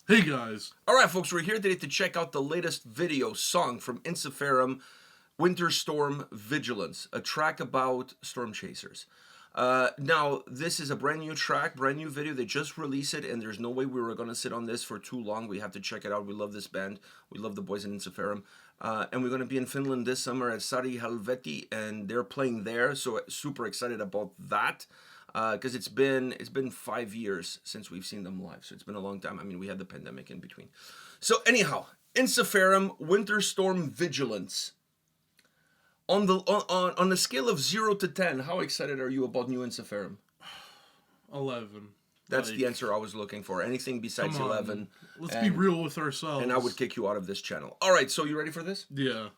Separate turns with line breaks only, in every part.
Hey guys.
Alright folks, we're here today to check out the latest video song from Ensiferum, Winter Storm Vigilance, a track about storm chasers. Now, this is a brand new track, brand new video. They just released it, and there's no way we were going to sit on this for too long. We have to check it out. We love this band. We love the boys in Ensiferum. And we're going to be in Finland this summer at Sari Helveti, and they're playing there, so super excited about that. Because it's been 5 years since we've seen them live, so it's been a long time. I mean, we had the pandemic in between. So anyhow, Ensiferum, Winter Storm Vigilance. On the scale of 0 to 10, how excited are you about new Ensiferum?
11.
That's the answer I was looking for. Anything besides 11.
Let's be real with ourselves.
And I would kick you out of this channel. All right, so you ready for this?
Yeah.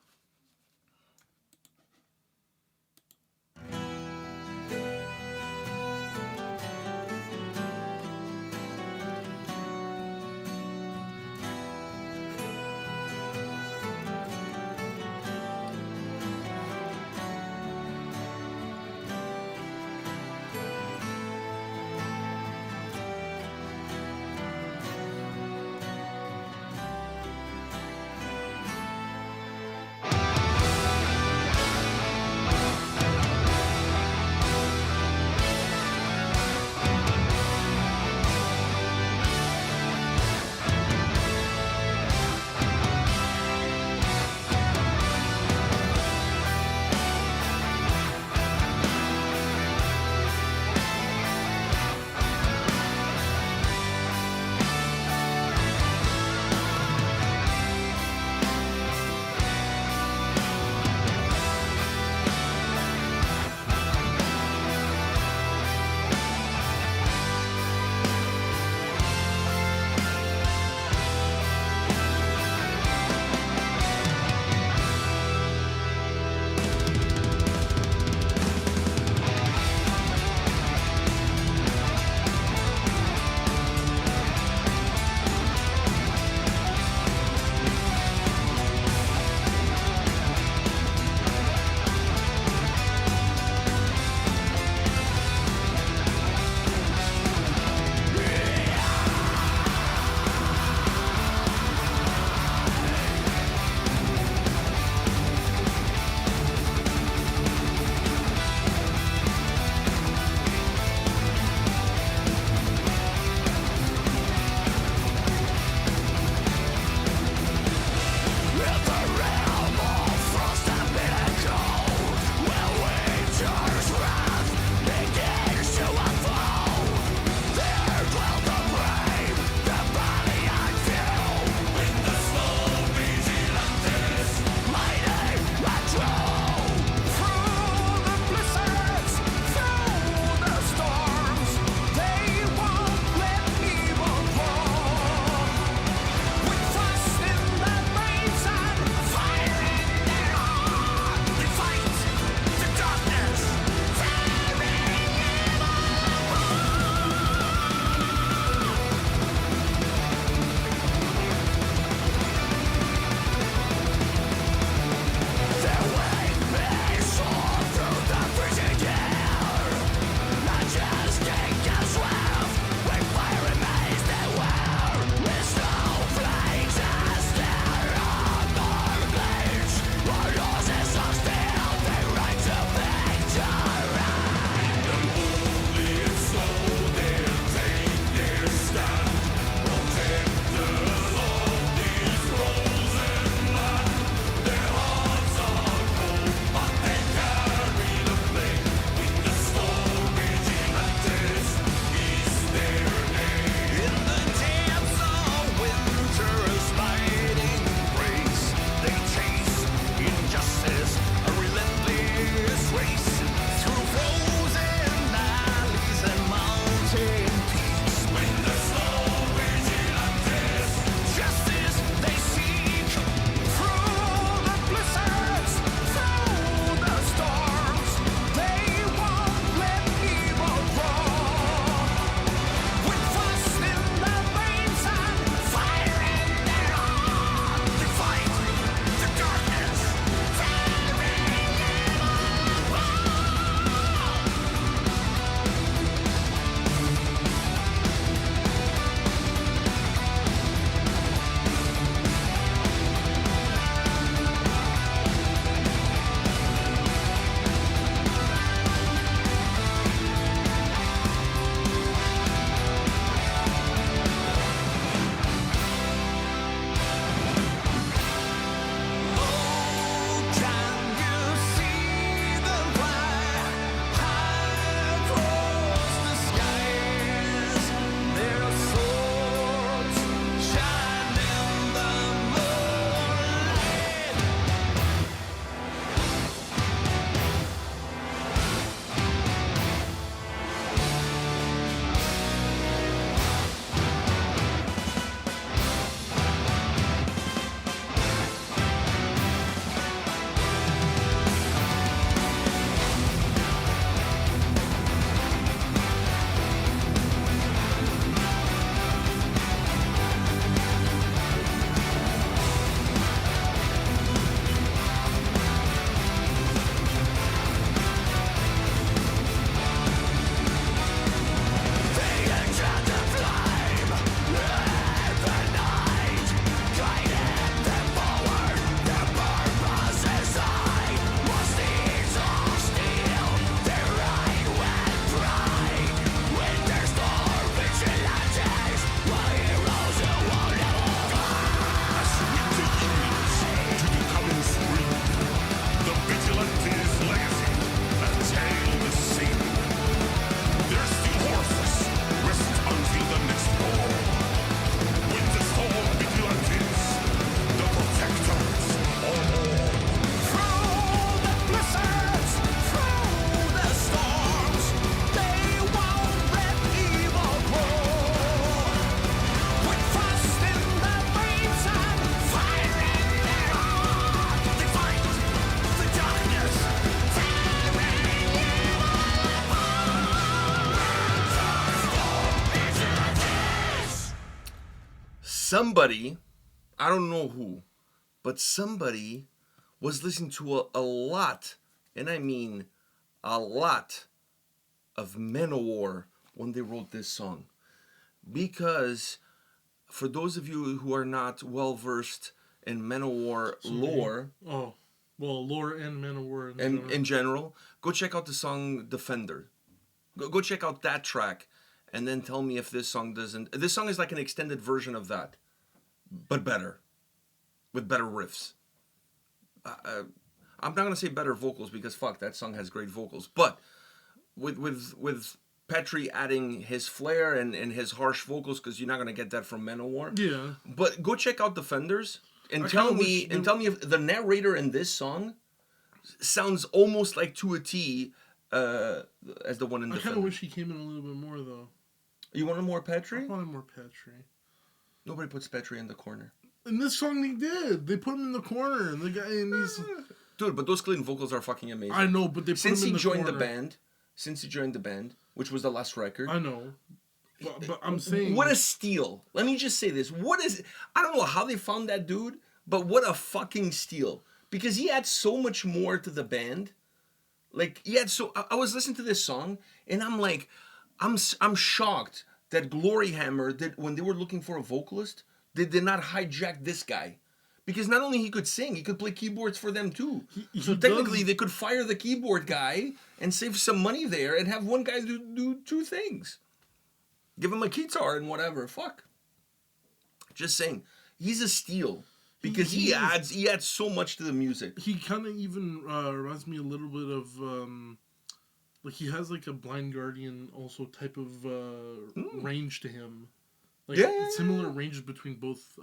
somebody, I don't know who, but somebody was listening to a lot, and I mean a lot, of Manowar when they wrote this song. Because for those of you who are not well versed in Manowar lore,
Oh, well, lore and Manowar
in general, go check out the song Defender. Go check out that track, and then tell me if this song doesn't. This song is like an extended version of that, but better, with better riffs. I'm not gonna say better vocals because fuck, that song has great vocals, but with Petri adding his flair and his harsh vocals, because you're not gonna get that from Manowar.
Yeah.
But go check out Defenders and tell me if the narrator in this song sounds almost like to a T as the one in Defenders.
I kind of wish he came in a little bit more though.
You wanted more Petri?
I wanted more Petri.
Nobody puts Petri in the corner.
In this song they did. They put him in the corner, and the guy and he's.
Dude, but those clean vocals are fucking amazing.
I know, but they put him in the corner.
Since he joined the band, which was the last record.
I know. But I'm saying...
What a steal. Let me just say this. I don't know how they found that dude, but what a fucking steal. Because he had so much more to the band. Like, he had so... I was listening to this song, and I'm like... I'm shocked that Glory Hammer, when they were looking for a vocalist, they did not hijack this guy. Because not only he could sing, he could play keyboards for them too. So technically, they could fire the keyboard guy and save some money there and have one guy do two things. Give him a guitar and whatever. Fuck. Just saying. He's a steal. Because he adds so much to the music.
He kind of even reminds me a little bit of... like, he has like a Blind Guardian also type of range to him. Like, similar ranges between both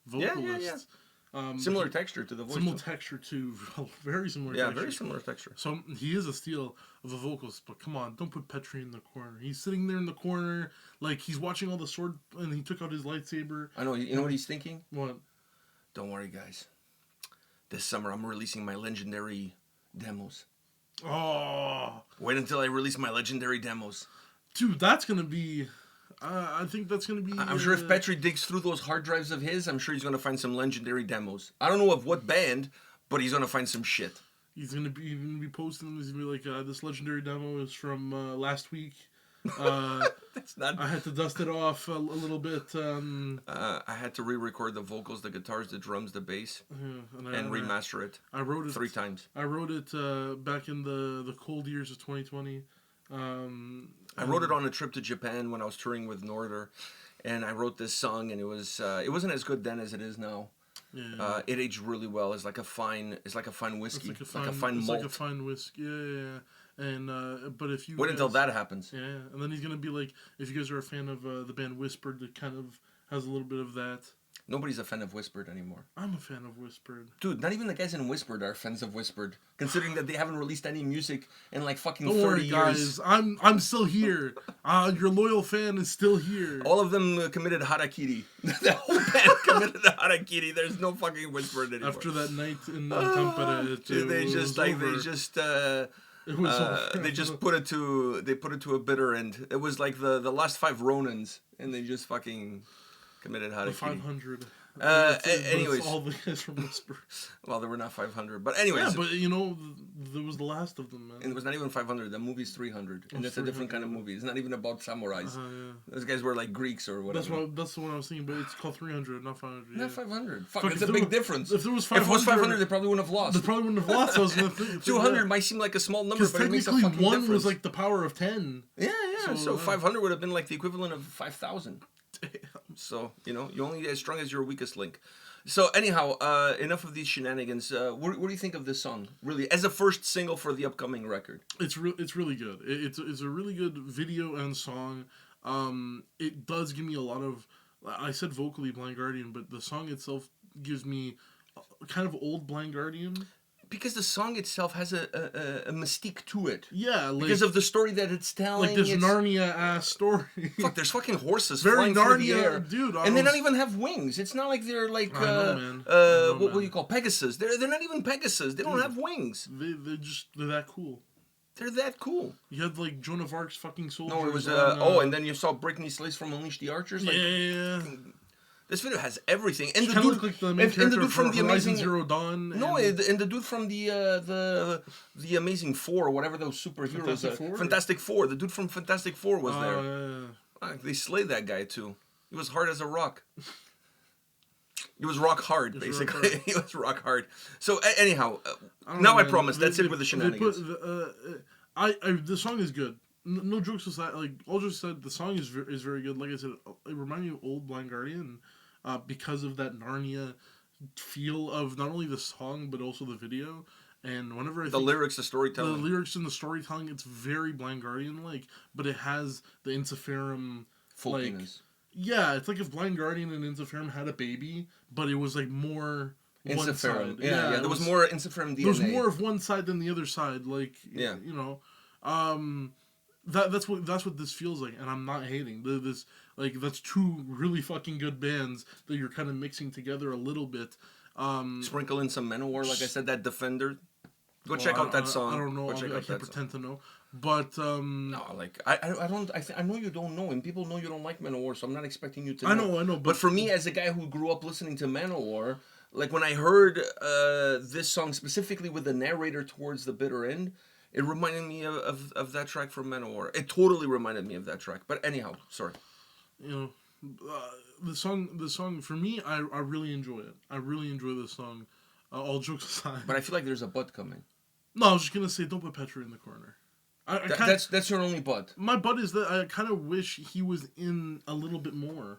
vocalists.
Similar texture to the voice.
Similar texture to... very similar texture.
Yeah, very similar texture.
So he is a steal of a vocalist, but come on, don't put Petri in the corner. He's sitting there in the corner, like he's watching all the sword, and he took out his lightsaber.
I know, you know what he's thinking?
What?
Don't worry, guys. This summer I'm releasing my legendary demos.
Oh.
Wait until I release my legendary demos.
Dude, that's going to be... I think that's going to be...
I'm sure if Petri digs through those hard drives of his, I'm sure he's going to find some legendary demos. I don't know of what band, but he's going to find some shit.
He's going to be posting, he's going to be like, this legendary demo is from last week.
That's not...
I had to dust it off a little bit.
I had to re-record the vocals, the guitars, the drums, the bass, and remaster it.
I wrote it
3 times.
I wrote it back in the cold years of 2020.
I wrote it on a trip to Japan when I was touring with Norder, and I wrote this song, and it wasn't as good then as it is now. Yeah. It aged really well. It's like a fine whiskey. It's like a fine malt.
It's like a fine whiskey. Yeah. And but if you
wait until that happens.
Yeah, and then he's gonna be like, if you guys are a fan of the band Whispered, that kind of has a little bit of that.
Nobody's a fan of Whispered anymore.
I'm a fan of Whispered.
Dude, not even the guys in Whispered are fans of Whispered, considering that they haven't released any music in like fucking 30 years.
Guys, I'm still here. Your loyal fan is still here.
All of them committed harakiri. The whole band committed harakiri. There's no fucking Whispered anymore.
After that night in Tampere,
they just put it to a bitter end. It was like the last 5 Ronins, and they just fucking committed harakiri.
The 500.
Anyways,
all the guys from Whisper.
Well, there were not 500, but anyways.
Yeah, but there was the last of them, man.
And it was not even 500. The movie's 300, and that's a different kind of movie. It's not even about samurais.
Yeah.
Those guys were like Greeks or whatever.
That's the one I was thinking, but it's called 300, not 500.
Not 500. Fuck, it's a big difference.
If there was 500,
if it was 500, they probably wouldn't have lost.
They probably wouldn't have lost. I was gonna think
200 might seem like a small number, but it makes a fucking difference.
Technically, 1 was like the power of 10.
Yeah. So 500 would have been like the equivalent of 5,000. So, you're only as strong as your weakest link. So, anyhow, enough of these shenanigans. What do you think of this song, really, as a first single for the upcoming record?
It's really good. It's a really good video and song. It does give me a lot of... I said vocally Blind Guardian, but the song itself gives me kind of old Blind Guardian.
Because the song itself has a mystique to it.
Yeah, like,
because of the story that it's telling.
Like this Narnia-ass story.
Fuck, there's fucking horses
very
flying
Narnia,
through the air.
Dude.
And they don't even have wings. It's not like they're like, what do you call Pegasus? They're not even Pegasus. They don't have wings.
They're that cool.
They're that cool.
You had like Joan of Arc's fucking soldiers.
No, it was, and then you saw Brittany Slice from Unleash the Archers. Like,
yeah.
This video has everything, and
Kind of look like the main character from
the
Horizon
Amazing
Zero Dawn.
No, and the dude from the Amazing Four, whatever those superheroes. Fantastic Four. The dude from Fantastic Four was there.
Yeah.
They slayed that guy too. He was hard as a rock. He was rock hard, basically. He was rock hard. So anyhow, now I promise that's it with the shenanigans.
The song is good. No jokes aside, like all jokes aside, the song is very good. Like I said, it reminded me of old Blind Guardian, because of that Narnia feel of not only the song but also the video. And whenever
the lyrics, the storytelling,
and the storytelling, it's very Blind Guardian like, but it has the Ensiferum
folkiness.
Like, yeah, it's like if Blind Guardian and Ensiferum had a baby, but it was like more one side.
Yeah. There was more Ensiferum DNA.
There was more of one side than the other side. Like,
yeah,
you know, that's what this feels like, and I'm not hating. This like that's two really fucking good bands that you're kind of mixing together a little bit.
Sprinkle in some Manowar, like I said, that Defender. Go check out that song.
I don't know. I can't pretend to know. But
no, like I don't. I know you don't know, and people know you don't like Manowar, so I'm not expecting you to.
I know.
But for me, as a guy who grew up listening to Manowar, like when I heard this song specifically with the narrator towards the bitter end, it reminded me of that track from Manowar. It totally reminded me of that track. But anyhow, sorry.
You know, the song for me, I really enjoy it. I really enjoy this song. All jokes aside.
But I feel like there's a but coming.
No, I was just gonna say, don't put Petri in the corner.
That's your only but.
My but is that I kind of wish he was in a little bit more.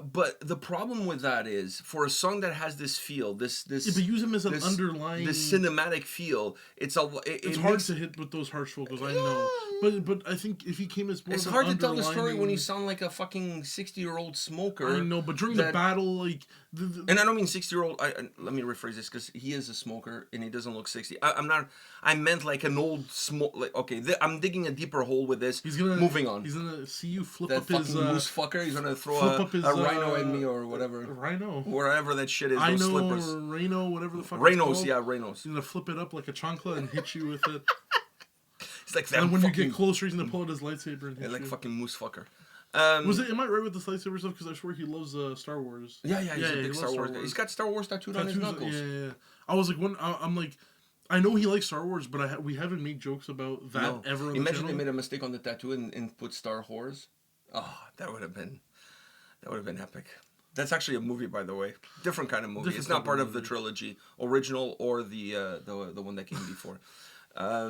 But the problem with that is, for a song that has this feel, this
but use him as an underlying,
this cinematic feel. It's
hard to hit with those harsh vocals. I know, but I think if he came as more,
it's hard to tell the story when you sound like a fucking 60-year-old smoker.
I know, but during the battle, like,
and I don't mean 60-year-old. Let me rephrase this because he is a smoker and he doesn't look 60. I'm not. I meant like an old smoke. Like, okay, I'm digging a deeper hole with this. Moving on.
He's gonna see you flip
that
up his
moose fucker. He's gonna throw a rhino at me or whatever.
Rhino.
Wherever that shit is.
I
those
know,
slippers.
or Rhino, whatever the fuck.
Rhinos, yeah, Rhinos.
He's gonna flip it up like a chancla and hit you with it.
It's like that.
And when you get closer, he's gonna pull out his lightsaber and hit
like
you.
Fucking moose fucker.
Am I right with this lightsaber stuff? Because I swear he loves Star Wars.
Yeah, he's a big Star Wars guy. He's got Star Wars tattooed on his knuckles.
Yeah. I was like, I'm like, I know he likes Star Wars, but we haven't made jokes about that ever.
Imagine they made a mistake on the tattoo and put Star Wars. Oh, that would have been epic. That's actually a movie, by the way. Different kind of movie. It's not part of the trilogy, original or the one that came before. I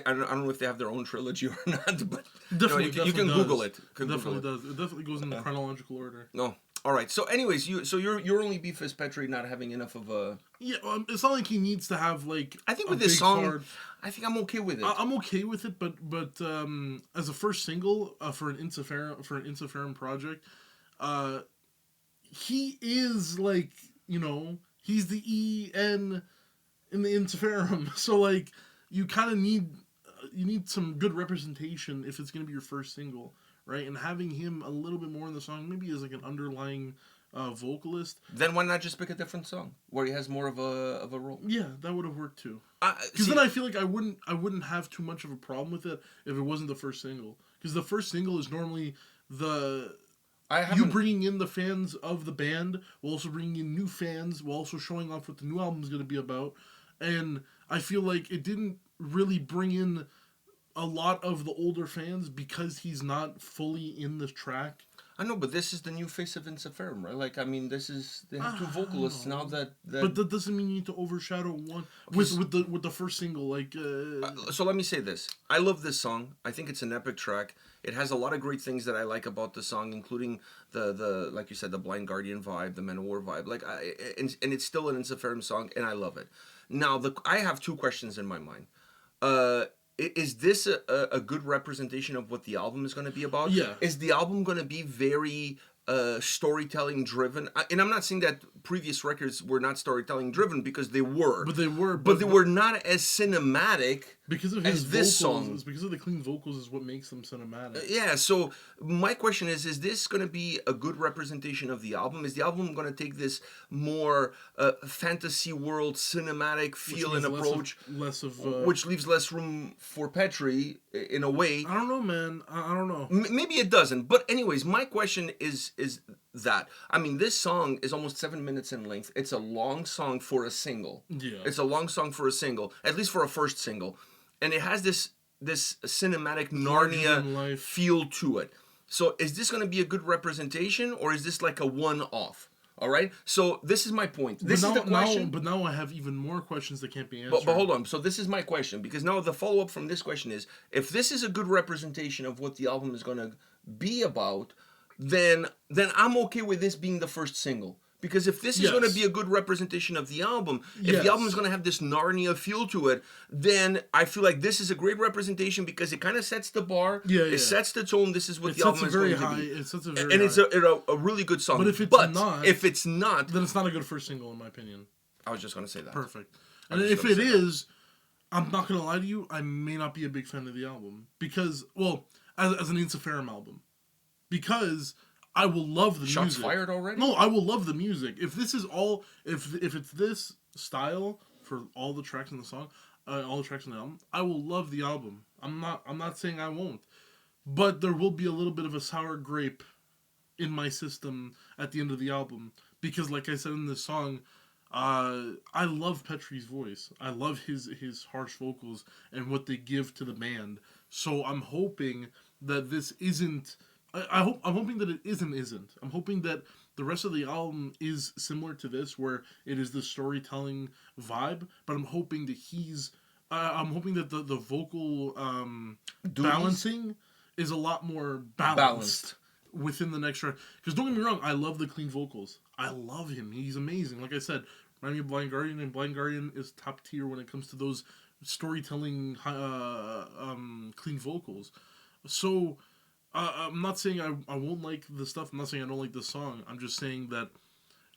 don't know if they have their own trilogy or not, but you can Google it.
It definitely does. It definitely goes in chronological order.
No. All right. So, anyways, your only beef is Petri not having enough of a.
Yeah, it's not like he needs to have like.
I think with this song, I think I'm okay with it.
I'm okay with it, but as a first single for an Ensiferum project, he is like, you know, he's the EN in the Ensiferum, so like you kind of need some good representation if it's gonna be your first single. Right, and having him a little bit more in the song, maybe as like an underlying vocalist.
Then why not just pick a different song where he has more of a role?
Yeah, that would have worked too. Because then I feel like I wouldn't have too much of a problem with it if it wasn't the first single. Because the first single is normally you bringing in the fans of the band, while also bringing in new fans, while also showing off what the new album is going to be about. And I feel like it didn't really bring in a lot of the older fans because he's not fully in the track.
I know, but this is the new face of Ensiferum, right? Like, I mean, they have two vocalists now that.
But that doesn't mean you need to overshadow one with the first single. Like.
So let me say this: I love this song. I think it's an epic track. It has a lot of great things that I like about the song, including the like you said, the Blind Guardian vibe, the Manowar vibe. Like, and it's still an Ensiferum song, and I love it. Now, I have two questions in my mind. Is this a good representation of what the album is going to be about?
Yeah.
Is the album going to be very storytelling driven? And I'm not saying that previous records were not storytelling driven, because they were.
But they were.
But they were not as cinematic
because of his vocals, song. Because of the clean vocals is what makes them cinematic.
Yeah, so my question is this going to be a good representation of the album? Is the album going to take this more fantasy world cinematic feel and approach? Which leaves less room for Petri in a way.
I don't know, man. I don't know.
Maybe it doesn't. But anyways, my question is that. I mean, this song is almost 7 minutes in length. It's a long song for a single.
Yeah.
It's a long song for a single, at least for a first single, and it has this cinematic Narnia feel to it. So, is this going to be a good representation, or is this like a one-off? All right. So this is my point. This is the question.
But now I have even more questions that can't be answered.
But hold on. So this is my question, because now the follow up from this question is: if this is a good representation of what the album is going to be about, then I'm okay with this being the first single. Because if this is going to be a good representation of the album, if the album is going to have this Narnia feel to it, then I feel like this is a great representation because it kind of sets the bar. It sets the tone. This is what the album is going to be.
It sets a very
and
high.
it's a really good song.
But if it's not, then it's not a good first single in my opinion.
I was just going to say that.
Perfect. And if it is, I'm not going to lie to you, I may not be a big fan of the album. Because, well, as an Ensiferum album. Because I will love the music.
Shots fired already?
No, I will love the music. If this is all, if it's this style for all the tracks in the song, all the tracks in the album, I will love the album. I'm not saying I won't, but there will be a little bit of a sour grape in my system at the end of the album because, like I said in this song, I love Petrie's voice. I love his harsh vocals and what they give to the band. So I'm hoping that this isn't. I'm hoping that it isn't. I'm hoping that the rest of the album is similar to this, where it is the storytelling vibe. But I'm hoping that I'm hoping that the vocal balancing is a lot more balanced within the next track. Because don't get me wrong, I love the clean vocals. I love him. He's amazing. Like I said, remind me of Blind Guardian, and Blind Guardian is top tier when it comes to those storytelling clean vocals. So. I'm not saying I won't like the stuff. I'm not saying I don't like the song. I'm just saying that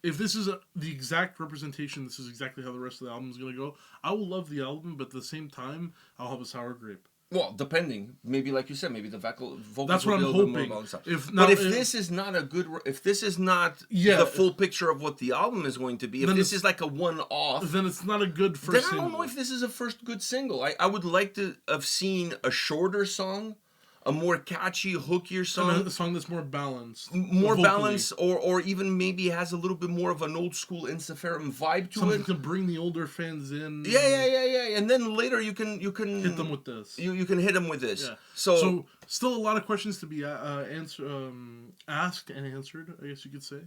if this is the exact representation, this is exactly how the rest of the album is going to go, I will love the album, but at the same time, I'll have a sour grape.
Well, depending. Maybe, like you said, maybe the vocals
That's what
will
I'm
be a little bit more
hoping.
balanced. If this is not a good... If this is not the full picture of what the album is going to be, if this is like a one-off...
Then it's not a good first single.
Then I don't know if this is a first good single. I would like to have seen a shorter song, a more catchy, hookier song.
A song that's more balanced.
More balanced, or even maybe has a little bit more of an old school Ensiferum vibe to
Something
it.
to bring the older fans in.
Yeah. And then later you can
hit them with this.
You can hit them with this.
Yeah. So still a lot of questions to be asked and answered, I guess you could say.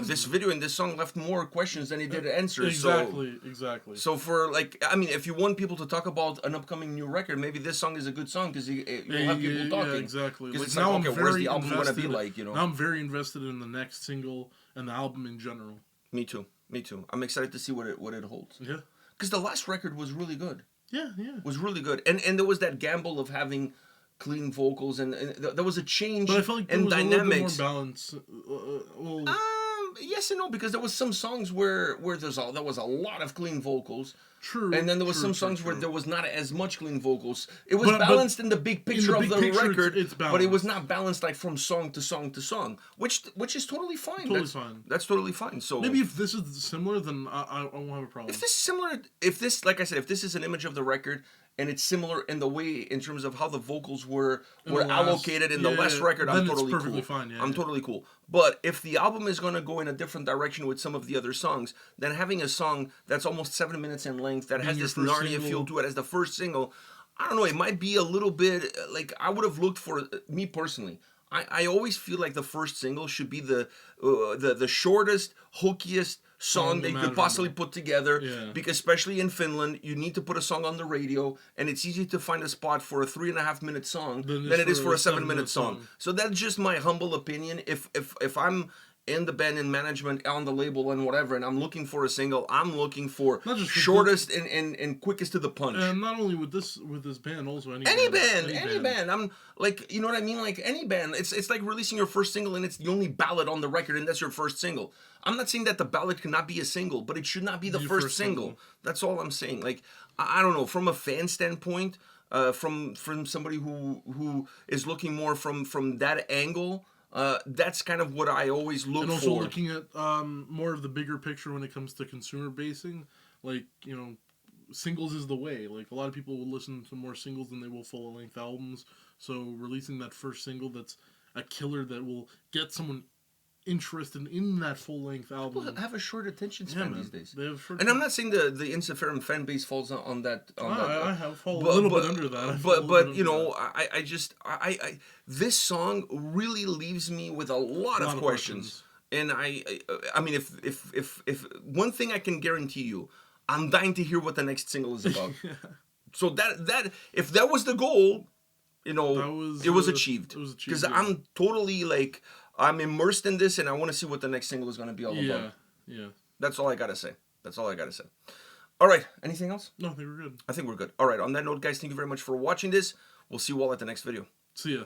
This video and this song left more questions than it did answers.
Exactly.
So for if you want people to talk about an upcoming new record, maybe this song is a good song because you'll have people talking.
Yeah, exactly.
Because now where's the album going to be like?
Now I'm very invested in the next single and the album in general.
Me too. I'm excited to see what it holds.
Yeah.
Because the last record was really good.
Yeah.
Was really good, and there was that gamble of having clean vocals, and there was a change
but I felt like there
in
was
dynamics.
A little bit more balance.
Yes and no, because there was some songs where there was a lot of clean vocals.
True.
And then there was some songs where there was not as much clean vocals. It was balanced in the big picture of the record,
it's
but it was not balanced like from song to song to song, which is totally fine. That's totally fine. So
maybe if this is similar, then I won't have a problem.
If this is similar, like I said, if this is an image of the record and it's similar in the way in terms of how the vocals were allocated in the last record, I'm totally cool.
Fine,
I'm totally cool. But if the album is going to go in a different direction with some of the other songs, then having a song that's almost 7 minutes in length, that has this Narnia feel to it as the first single, I don't know, it might be a little bit, like, I would have looked for, me personally, I always feel like the first single should be the shortest, hookiest song they could possibly put together, because especially in Finland, you need to put a song on the radio, and it's easy to find a spot for a 3.5 minute song than it is for a 7 minute song. So that's just my humble opinion. If I'm in the band, in management, on the label, and whatever, and I'm looking for a single, I'm looking for shortest and quickest to the punch.
And not only with this band, also
any band. I'm like, you know what I mean? Like any band. It's like releasing your first single and it's the only ballad on the record and that's your first single. I'm not saying that the ballad cannot be a single, but it should not be the first single. That's all I'm saying. Like, I don't know, from a fan standpoint, from somebody who is looking more from that angle, that's kind of what I always look for.
And also looking at more of the bigger picture when it comes to consumer basing, like, you know, singles is the way. Like, a lot of people will listen to more singles than they will full-length albums. So releasing that first single that's a killer that will get someone interested in that full length album.
People have a short attention span these days.
They have
and I'm not saying the Ensiferum fan base falls on that.
I have fallen a little bit under that.
But you know, I this song really leaves me with a lot of questions. And I mean, if one thing I can guarantee you, I'm dying to hear what the next single is about. So that if that was the goal, you know, it was achieved. Because I'm totally like, I'm immersed in this, and I want to see what the next single is going to be all about.
Yeah.
That's all I gotta say. All right. Anything else?
No, I think we're good.
I think we're good. All right. On that note, guys, thank you very much for watching this. We'll see you all at the next video.
See ya.